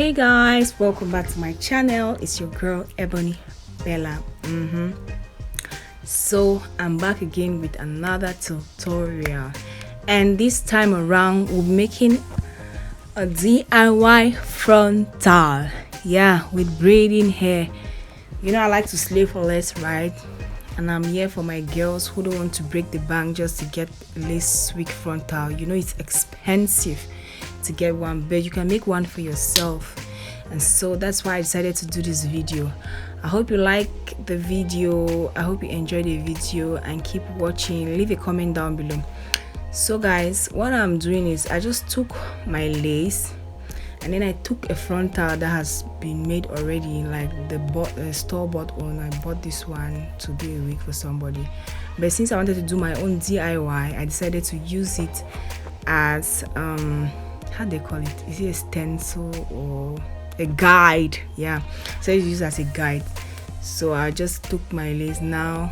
Hey guys, welcome back to my channel. It's your girl Ebony Bella. So I'm back again with another tutorial, and this time around we're making a DIY frontal, with braiding hair. You know I like to slay for less, right? And I'm here for my girls who don't want to break the bank just to get lace wig frontal. You know it's expensive to get one, but you can make one for yourself. And so that's why I decided to do this video. I hope you like the video. I hope you enjoy the video and keep watching. Leave a comment down below. So guys, what I'm doing is I just took my lace and then I took a frontal that has been made already, like the store-bought one. I bought this one to be a wig for somebody, but since I wanted to do my own DIY, I decided to use it as how they call it, is it a stencil or a guide? So it's used as a guide. So I just took my lace. Now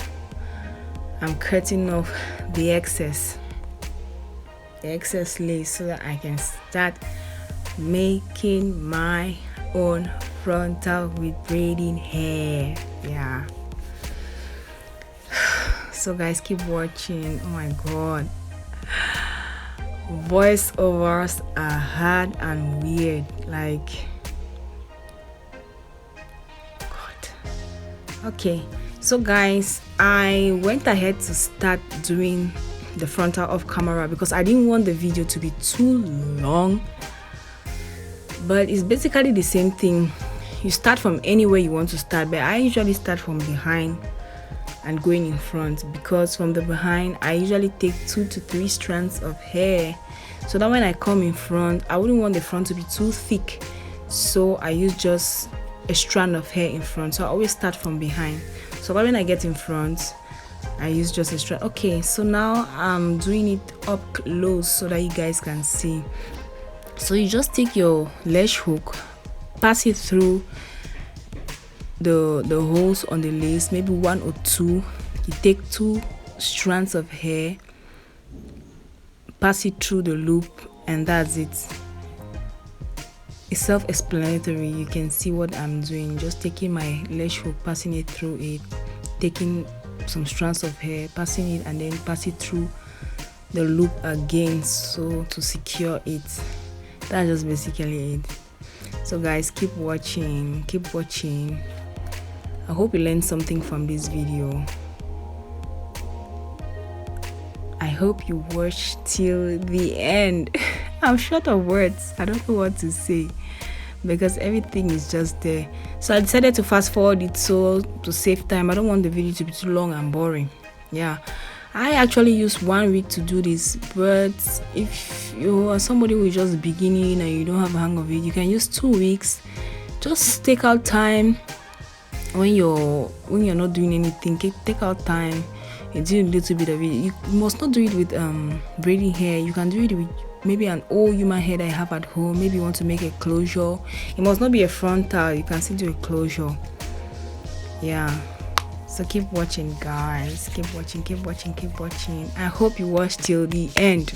I'm cutting off the excess lace so that I can start making my own frontal with braiding hair. So guys, keep watching. Oh my god, voiceovers are hard and weird, like god. Okay, so guys, I went ahead to start doing the frontal off camera because I didn't want the video to be too long, but it's basically the same thing. You start from anywhere you want to start, but I usually start from behind and going in front, because from the behind I usually take 2 to 3 strands of hair, so that when I come in front I wouldn't want the front to be too thick, so I use just a strand of hair in front. So I always start from behind, so when I get in front I use just a strand. Okay, so now I'm doing it up close so that you guys can see. So you just take your lash hook, pass it through the holes on the lace, maybe 1 or 2. You take 2 strands of hair, pass it through the loop, and that's it. It's self-explanatory. You can see what I'm doing. Just taking my lash hook, passing it through it, taking some strands of hair, passing it, and then pass it through the loop again, so to secure it. That's just basically it. So guys, keep watching. I hope you learned something from this video. I hope you watch till the end. I'm short of words. I don't know what to say because everything is just there. So I decided to fast forward it so to save time. I don't want the video to be too long and boring. I actually used 1 week to do this, but if you are somebody who is just beginning and you don't have a hang of it, you can use 2 weeks. Just take out time when you're not doing anything. Take out time and do a little bit of it. You must not do it with braiding hair. You can do it with maybe an old human hair that I have at home. Maybe you want to make a closure. It must not be a frontal. You can still do a closure. So keep watching guys, keep watching. I hope you watch till the end.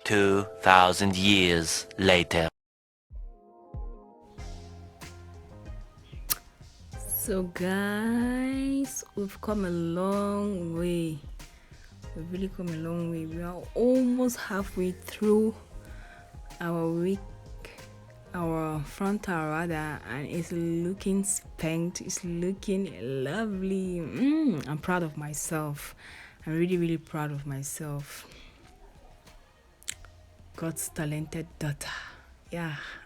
"2,000 years later." So guys, we've come a long way. We've really come a long way. We are almost halfway through our frontal rather, and it's looking spanked. It's looking lovely. I'm proud of myself. I'm really proud of myself. God's talented daughter.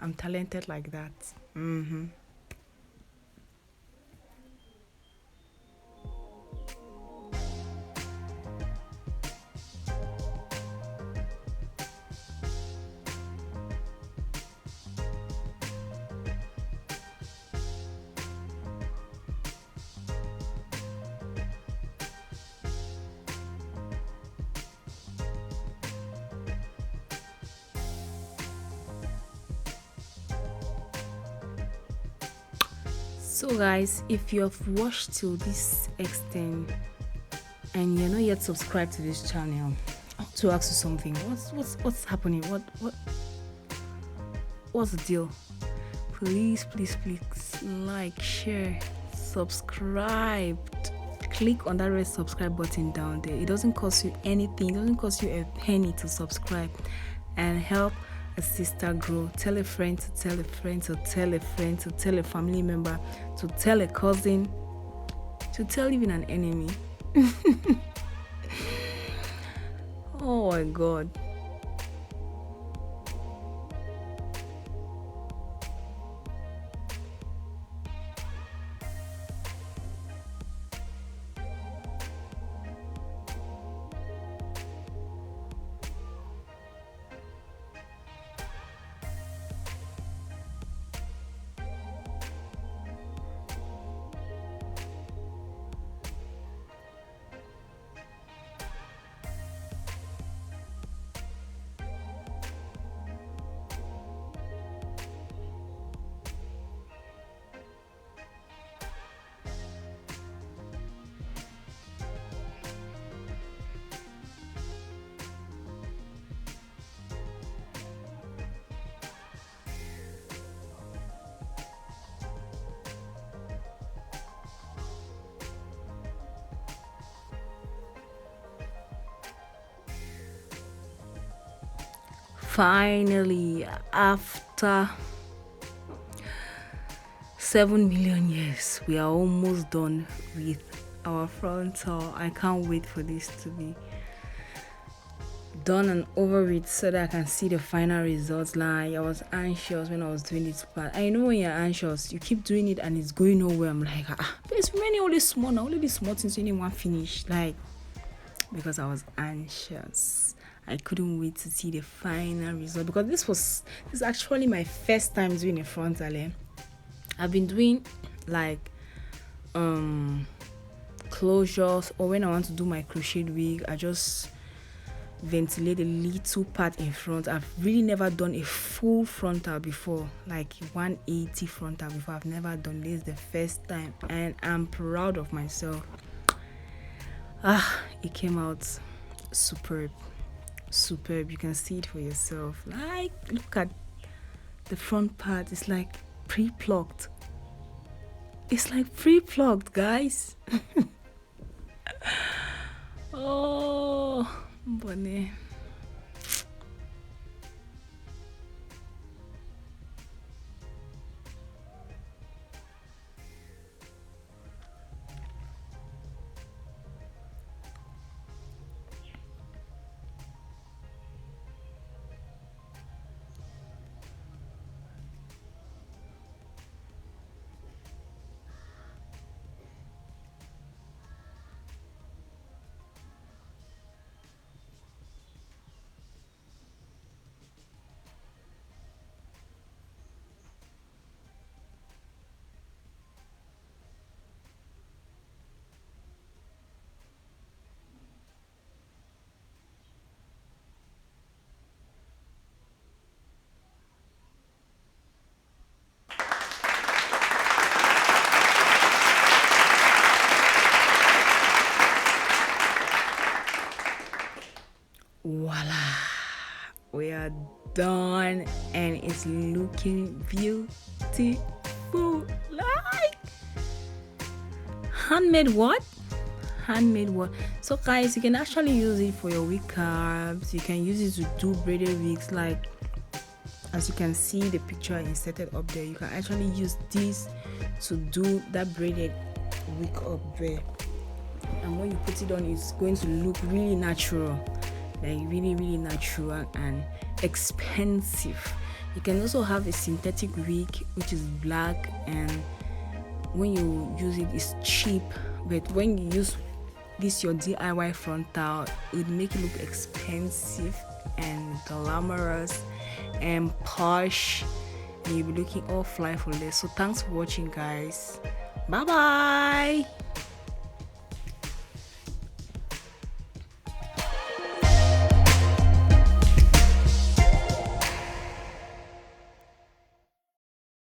I'm talented like that. So guys, if you have watched till this extent, and you're not yet subscribed to this channel, I want to ask you something. What's happening? What's the deal? Please like, share, subscribe. Click on that red subscribe button down there. It doesn't cost you anything. It doesn't cost you a penny to subscribe, and help a sister grow. Tell a friend to tell a friend to tell a friend to tell a family member to tell a cousin to tell even an enemy. Oh my god. Finally, after 7 million years, we are almost done with our frontal. I can't wait for this to be done and over with so that I can see the final results. Like, I was anxious when I was doing this part. I know when you're anxious, you keep doing it and it's going nowhere. I'm like, there's many only small now, only these small things, only one finish. Like, because I was anxious. I couldn't wait to see the final result, because this is actually my first time doing a frontal. I've been doing like closures, or when I want to do my crochet wig, I just ventilate a little part in front. I've really never done a full frontal before, like 180 frontal before. I've never done this, the first time, and I'm proud of myself. It came out superb. You can see it for yourself. Like, look at the front part. It's like pre-plucked. It's like pre-plucked, guys. Oh, bunny. Voila, we are done and it's looking beautiful. Like, handmade what? So guys, you can actually use it for your wig caps. You can use it to do braided wigs. Like, as you can see the picture inserted up there, you can actually use this to do that braided wig up there, and when you put it on, it's going to look really natural, like really natural and expensive. You can also have a synthetic wig which is black, and when you use it, it's cheap, but when you use this your DIY frontal, it would make it look expensive and glamorous and posh, and you'll be looking all fly for less. So thanks for watching, guys. Bye bye.